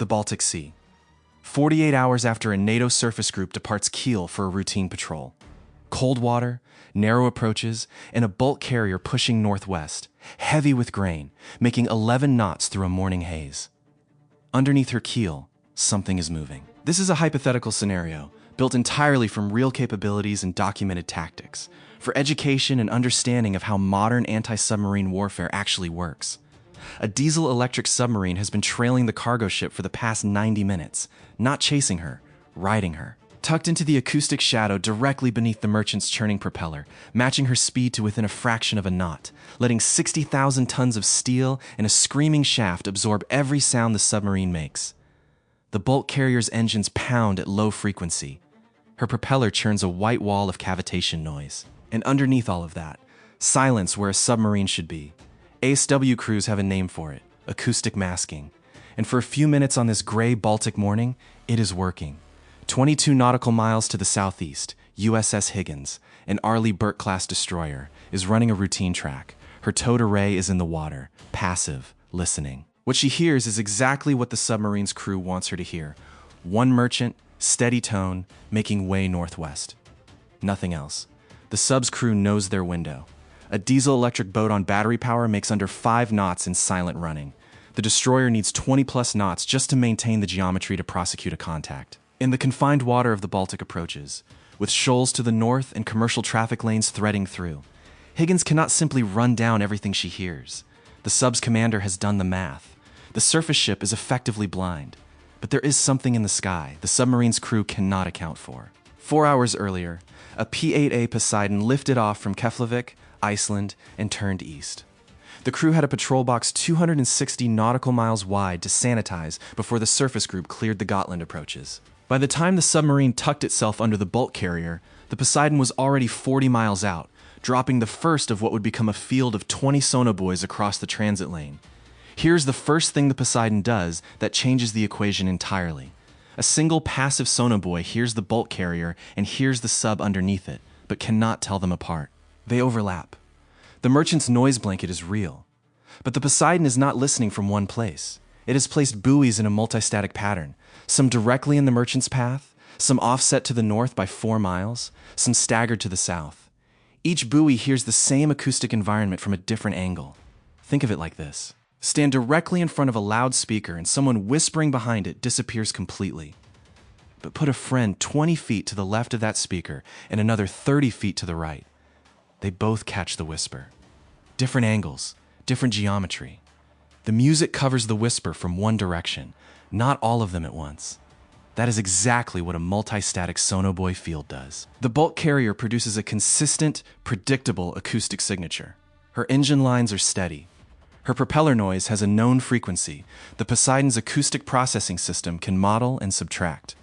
the Baltic Sea. 48 hours after a NATO surface group departs Kiel for a routine patrol. Cold water, narrow approaches, and a bulk carrier pushing northwest, heavy with grain, making 11 knots through a morning haze. Underneath her keel, something is moving. This is a hypothetical scenario, built entirely from real capabilities and documented tactics, for education and understanding of how modern anti-submarine warfare actually works. A diesel-electric submarine has been trailing the cargo ship for the past 90 minutes, not chasing her, riding her. Tucked into the acoustic shadow directly beneath the merchant's churning propeller, matching her speed to within a fraction of a knot, letting 60,000 tons of steel and a screaming shaft absorb every sound the submarine makes. The bulk carrier's engines pound at low frequency. Her propeller churns a white wall of cavitation noise. And underneath all of that, silence where a submarine should be. ASW crews have a name for it, acoustic masking. And for a few minutes on this gray Baltic morning, it is working. 22 nautical miles to the southeast, USS Higgins, an Arleigh Burke-class destroyer, is running a routine track. Her towed array is in the water, passive, listening. What she hears is exactly what the submarine's crew wants her to hear. One merchant, steady tone, making way northwest. Nothing else. The sub's crew knows their window. A diesel-electric boat on battery power makes under 5 knots in silent running. The destroyer needs 20-plus knots just to maintain the geometry to prosecute a contact. In the confined water of the Baltic approaches, with shoals to the north and commercial traffic lanes threading through, Higgins cannot simply run down everything she hears. The sub's commander has done the math. The surface ship is effectively blind. But there is something in the sky the submarine's crew cannot account for. 4 hours earlier, a P-8A Poseidon lifted off from Keflavik, Iceland, and turned east. The crew had a patrol box 260 nautical miles wide to sanitize before the surface group cleared the Gotland approaches. By the time the submarine tucked itself under the bulk carrier, the Poseidon was already 40 miles out, dropping the first of what would become a field of 20 sonobuoys across the transit lane. Here's the first thing the Poseidon does that changes the equation entirely. A single passive sonobuoy hears the bulk carrier and hears the sub underneath it, but cannot tell them apart. They overlap. The merchant's noise blanket is real. But the Poseidon is not listening from one place. It has placed buoys in a multistatic pattern, some directly in the merchant's path, some offset to the north by 4 miles, some staggered to the south. Each buoy hears the same acoustic environment from a different angle. Think of it like this. Stand directly in front of a loudspeaker and someone whispering behind it disappears completely. But put a friend 20 feet to the left of that speaker and another 30 feet to the right. They both catch the whisper. Different angles, different geometry. The music covers the whisper from one direction, not all of them at once. That is exactly what a multistatic sonobuoy field does. The bulk carrier produces a consistent, predictable acoustic signature. Her engine lines are steady. Her propeller noise has a known frequency. The Poseidon's acoustic processing system can model and subtract.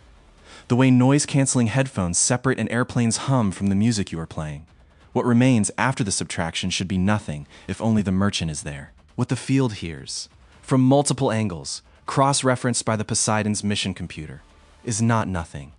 The way noise-canceling headphones separate an airplane's hum from the music you are playing. What remains after the subtraction should be nothing if only the merchant is there. What the field hears, from multiple angles, cross-referenced by the Poseidon's mission computer, is not nothing.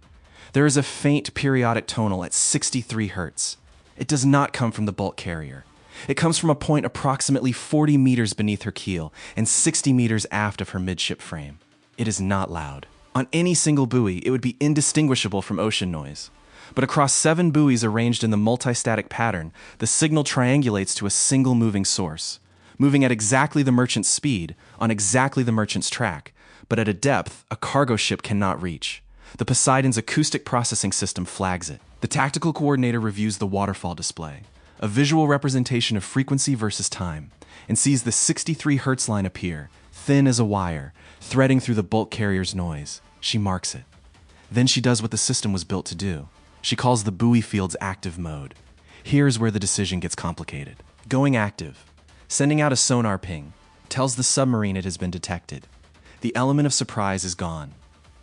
There is a faint periodic tonal at 63 Hz. It does not come from the bulk carrier. It comes from a point approximately 40 meters beneath her keel and 60 meters aft of her midship frame. It is not loud. On any single buoy, it would be indistinguishable from ocean noise. But across 7 buoys arranged in the multistatic pattern, the signal triangulates to a single moving source, moving at exactly the merchant's speed, on exactly the merchant's track, but at a depth a cargo ship cannot reach. The Poseidon's acoustic processing system flags it. The tactical coordinator reviews the waterfall display, a visual representation of frequency versus time, and sees the 63 Hz line appear, thin as a wire, threading through the bulk carrier's noise. She marks it. Then she does what the system was built to do. She calls the buoy field's active mode. Here's where the decision gets complicated. Going active, sending out a sonar ping, tells the submarine it has been detected. The element of surprise is gone.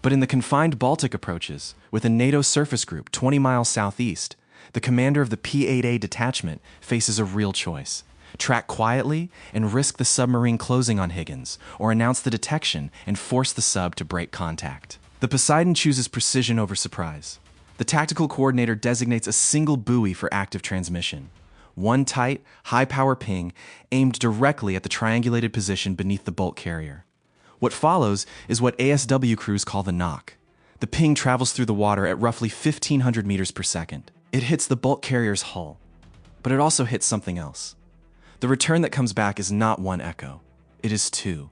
But in the confined Baltic approaches, with a NATO surface group 20 miles southeast, the commander of the P-8A detachment faces a real choice. Track quietly and risk the submarine closing on Higgins, or announce the detection and force the sub to break contact. The Poseidon chooses precision over surprise. The tactical coordinator designates a single buoy for active transmission. One tight, high-power ping aimed directly at the triangulated position beneath the bulk carrier. What follows is what ASW crews call the knock. The ping travels through the water at roughly 1,500 meters per second. It hits the bulk carrier's hull, but it also hits something else. The return that comes back is not one echo. It is two.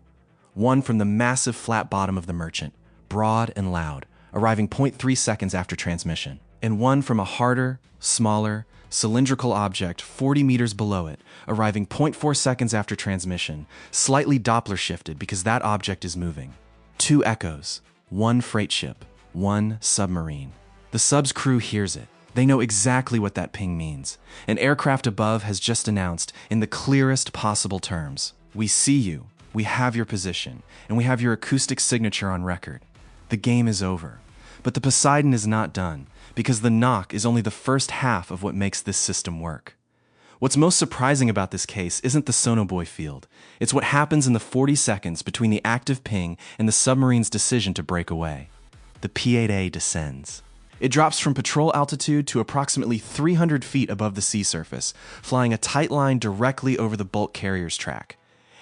One from the massive flat bottom of the Merchant, broad and loud, arriving 0.3 seconds after transmission, and one from a harder, smaller, cylindrical object 40 meters below it, arriving 0.4 seconds after transmission, slightly Doppler shifted because that object is moving. Two echoes, one freight ship, one submarine. The sub's crew hears it. They know exactly what that ping means. An aircraft above has just announced, in the clearest possible terms, "We see you, we have your position, and we have your acoustic signature on record." The game is over. But the Poseidon is not done, because the knock is only the first half of what makes this system work. What's most surprising about this case isn't the Sonobuoy field. It's what happens in the 40 seconds between the active ping and the submarine's decision to break away. The P-8A descends. It drops from patrol altitude to approximately 300 feet above the sea surface, flying a tight line directly over the bulk carrier's track.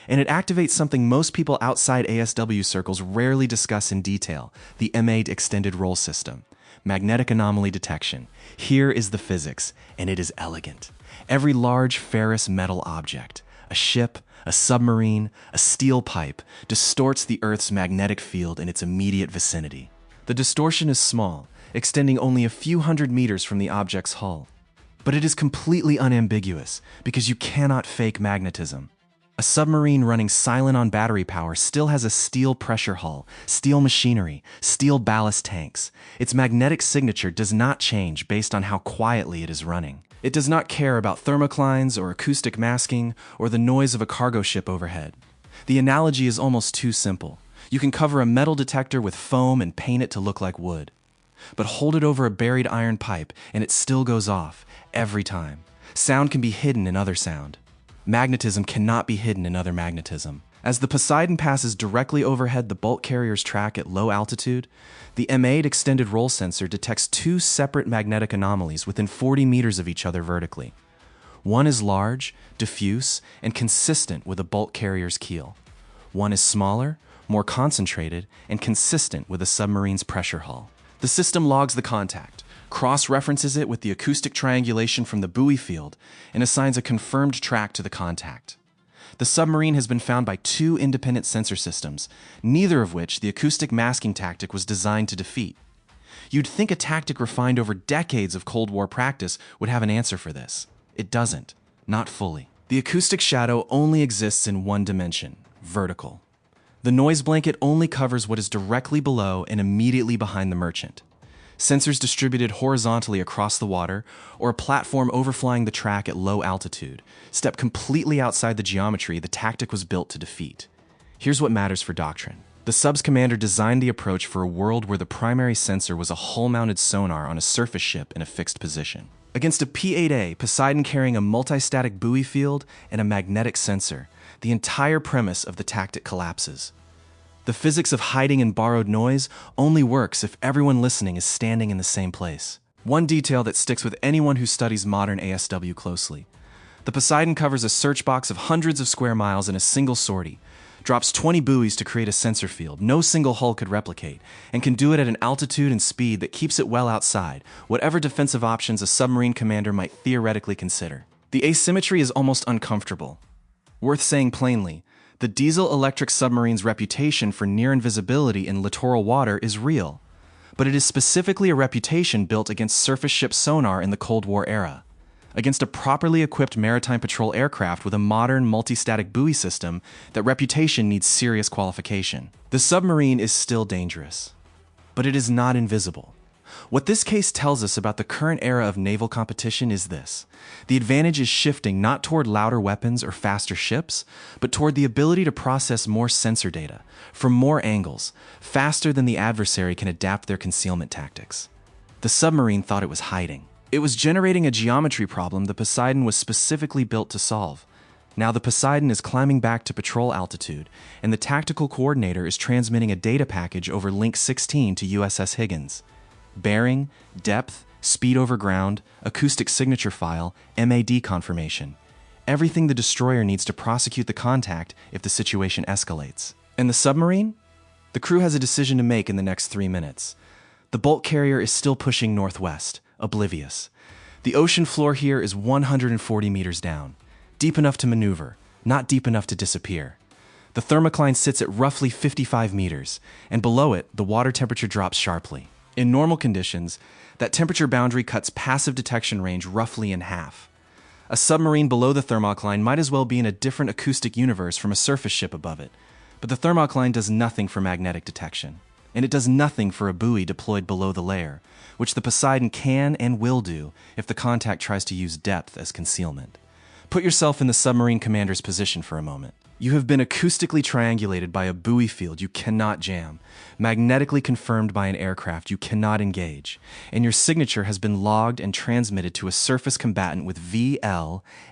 And it activates something most people outside ASW circles rarely discuss in detail, the M8 extended roll system. Magnetic anomaly detection. Here is the physics, and it is elegant. Every large ferrous metal object, a ship, a submarine, a steel pipe, distorts the Earth's magnetic field in its immediate vicinity. The distortion is small, extending only a few hundred meters from the object's hull. But it is completely unambiguous, because you cannot fake magnetism. A submarine running silent on battery power still has a steel pressure hull, steel machinery, steel ballast tanks. Its magnetic signature does not change based on how quietly it is running. It does not care about thermoclines or acoustic masking or the noise of a cargo ship overhead. The analogy is almost too simple. You can cover a metal detector with foam and paint it to look like wood. But hold it over a buried iron pipe and it still goes off, every time. Sound can be hidden in other sound. Magnetism cannot be hidden in other magnetism. As the Poseidon passes directly overhead the bulk carrier's track at low altitude, the M8 extended roll sensor detects two separate magnetic anomalies within 40 meters of each other vertically. One is large, diffuse, and consistent with a bulk carrier's keel. One is smaller, more concentrated, and consistent with a submarine's pressure hull. The system logs the contact, cross-references it with the acoustic triangulation from the buoy field, and assigns a confirmed track to the contact. The submarine has been found by two independent sensor systems, neither of which the acoustic masking tactic was designed to defeat. You'd think a tactic refined over decades of Cold War practice would have an answer for this. It doesn't, not fully. The acoustic shadow only exists in one dimension, vertical. The noise blanket only covers what is directly below and immediately behind the Merchant. Sensors distributed horizontally across the water, or a platform overflying the track at low altitude, step completely outside the geometry the tactic was built to defeat. Here's what matters for doctrine. The sub's commander designed the approach for a world where the primary sensor was a hull-mounted sonar on a surface ship in a fixed position. Against a P-8A, Poseidon carrying a multistatic buoy field and a magnetic sensor, the entire premise of the tactic collapses. The physics of hiding in borrowed noise only works if everyone listening is standing in the same place. One detail that sticks with anyone who studies modern ASW closely. The Poseidon covers a search box of hundreds of square miles in a single sortie, drops 20 buoys to create a sensor field no single hull could replicate, and can do it at an altitude and speed that keeps it well outside whatever defensive options a submarine commander might theoretically consider. The asymmetry is almost uncomfortable. Worth saying plainly, the diesel-electric submarine's reputation for near invisibility in littoral water is real, but it is specifically a reputation built against surface ship sonar in the Cold War era. Against a properly equipped maritime patrol aircraft with a modern multistatic buoy system, that reputation needs serious qualification. The submarine is still dangerous, but it is not invisible. What this case tells us about the current era of naval competition is this: the advantage is shifting not toward louder weapons or faster ships, but toward the ability to process more sensor data, from more angles, faster than the adversary can adapt their concealment tactics. The submarine thought it was hiding. It was generating a geometry problem the Poseidon was specifically built to solve. Now the Poseidon is climbing back to patrol altitude, and the tactical coordinator is transmitting a data package over Link 16 to USS Higgins. Bearing, depth, speed over ground, acoustic signature file, MAD confirmation. Everything the destroyer needs to prosecute the contact if the situation escalates. And the submarine? The crew has a decision to make in the next 3 minutes. The bulk carrier is still pushing northwest, oblivious. The ocean floor here is 140 meters down, deep enough to maneuver, not deep enough to disappear. The thermocline sits at roughly 55 meters, and below it, the water temperature drops sharply. In normal conditions, that temperature boundary cuts passive detection range roughly in half. A submarine below the thermocline might as well be in a different acoustic universe from a surface ship above it, but the thermocline does nothing for magnetic detection, and it does nothing for a buoy deployed below the layer, which the Poseidon can and will do if the contact tries to use depth as concealment. Put yourself in the submarine commander's position for a moment. You have been acoustically triangulated by a buoy field you cannot jam, magnetically confirmed by an aircraft you cannot engage, and your signature has been logged and transmitted to a surface combatant with VLASROC,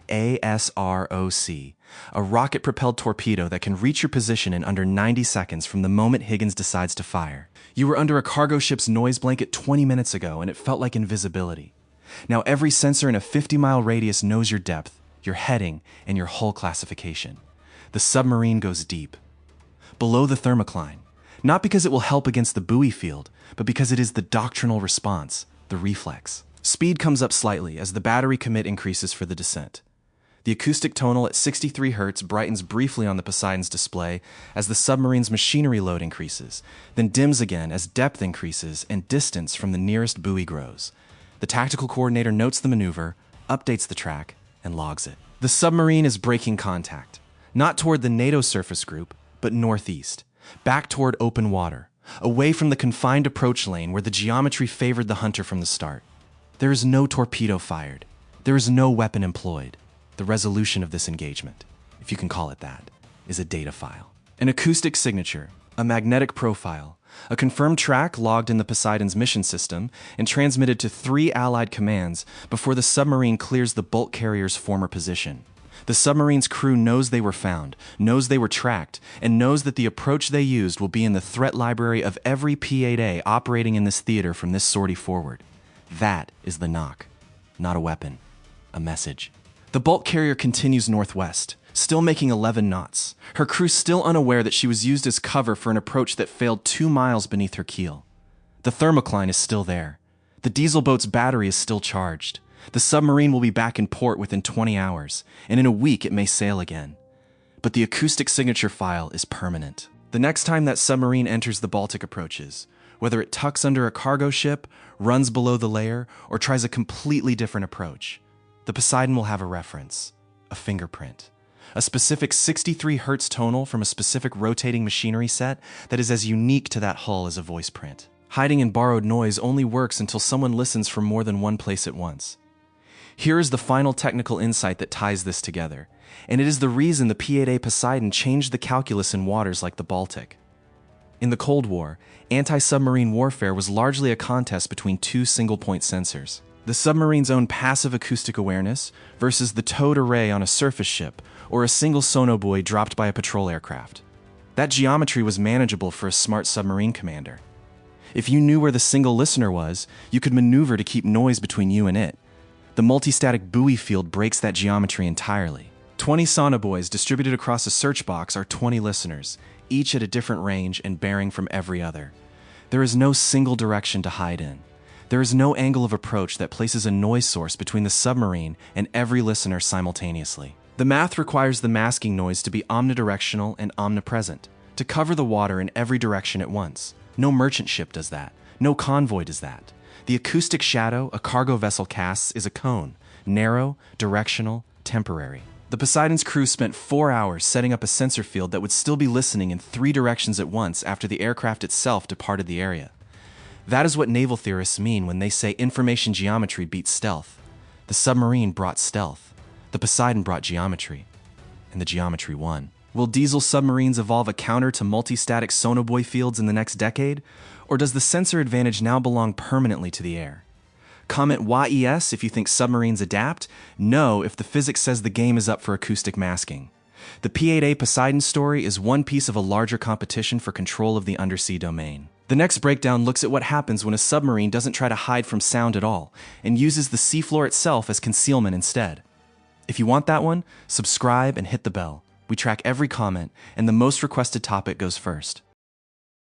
a rocket-propelled torpedo that can reach your position in under 90 seconds from the moment Higgins decides to fire. You were under a cargo ship's noise blanket 20 minutes ago, and it felt like invisibility. Now every sensor in a 50-mile radius knows your depth, your heading, and your hull classification. The submarine goes deep, below the thermocline, not because it will help against the buoy field, but because it is the doctrinal response, the reflex. Speed comes up slightly as the battery commit increases for the descent. The acoustic tonal at 63 Hz brightens briefly on the Poseidon's display as the submarine's machinery load increases, then dims again as depth increases and distance from the nearest buoy grows. The tactical coordinator notes the maneuver, updates the track, and logs it. The submarine is breaking contact. Not toward the NATO surface group, but northeast, back toward open water, away from the confined approach lane where the geometry favored the hunter from the start. There is no torpedo fired. There is no weapon employed. The resolution of this engagement, if you can call it that, is a data file. An acoustic signature, a magnetic profile, a confirmed track logged in the Poseidon's mission system and transmitted to 3 Allied commands before the submarine clears the bulk carrier's former position. The submarine's crew knows they were found, knows they were tracked, and knows that the approach they used will be in the threat library of every P-8A operating in this theater from this sortie forward. That is the knock. Not a weapon. A message. The bulk carrier continues northwest, still making 11 knots, her crew still unaware that she was used as cover for an approach that failed 2 miles beneath her keel. The thermocline is still there. The diesel boat's battery is still charged. The submarine will be back in port within 20 hours, and in a week it may sail again. But the acoustic signature file is permanent. The next time that submarine enters the Baltic approaches, whether it tucks under a cargo ship, runs below the layer, or tries a completely different approach, the Poseidon will have a reference, a fingerprint, a specific 63 Hz tonal from a specific rotating machinery set that is as unique to that hull as a voice print. Hiding in borrowed noise only works until someone listens from more than one place at once. Here is the final technical insight that ties this together, and it is the reason the P-8A Poseidon changed the calculus in waters like the Baltic. In the Cold War, anti-submarine warfare was largely a contest between 2 single-point sensors. The submarine's own passive acoustic awareness versus the towed array on a surface ship or a single sonobuoy dropped by a patrol aircraft. That geometry was manageable for a smart submarine commander. If you knew where the single listener was, you could maneuver to keep noise between you and it. The multistatic buoy field breaks that geometry entirely. 20 sonobuoys distributed across a search box are 20 listeners, each at a different range and bearing from every other. There is no single direction to hide in. There is no angle of approach that places a noise source between the submarine and every listener simultaneously. The math requires the masking noise to be omnidirectional and omnipresent, to cover the water in every direction at once. No merchant ship does that. No convoy does that. The acoustic shadow a cargo vessel casts is a cone, narrow, directional, temporary. The Poseidon's crew spent 4 hours setting up a sensor field that would still be listening in 3 directions at once after the aircraft itself departed the area. That is what naval theorists mean when they say information geometry beats stealth. The submarine brought stealth. The Poseidon brought geometry. And the geometry won. Will diesel submarines evolve a counter to multistatic sonobuoy fields in the next decade? Or does the sensor advantage now belong permanently to the air? Comment YES if you think submarines adapt, no if the physics says the game is up for acoustic masking. The P-8A Poseidon story is one piece of a larger competition for control of the undersea domain. The next breakdown looks at what happens when a submarine doesn't try to hide from sound at all and uses the seafloor itself as concealment instead. If you want that one, subscribe and hit the bell. We track every comment, and the most requested topic goes first.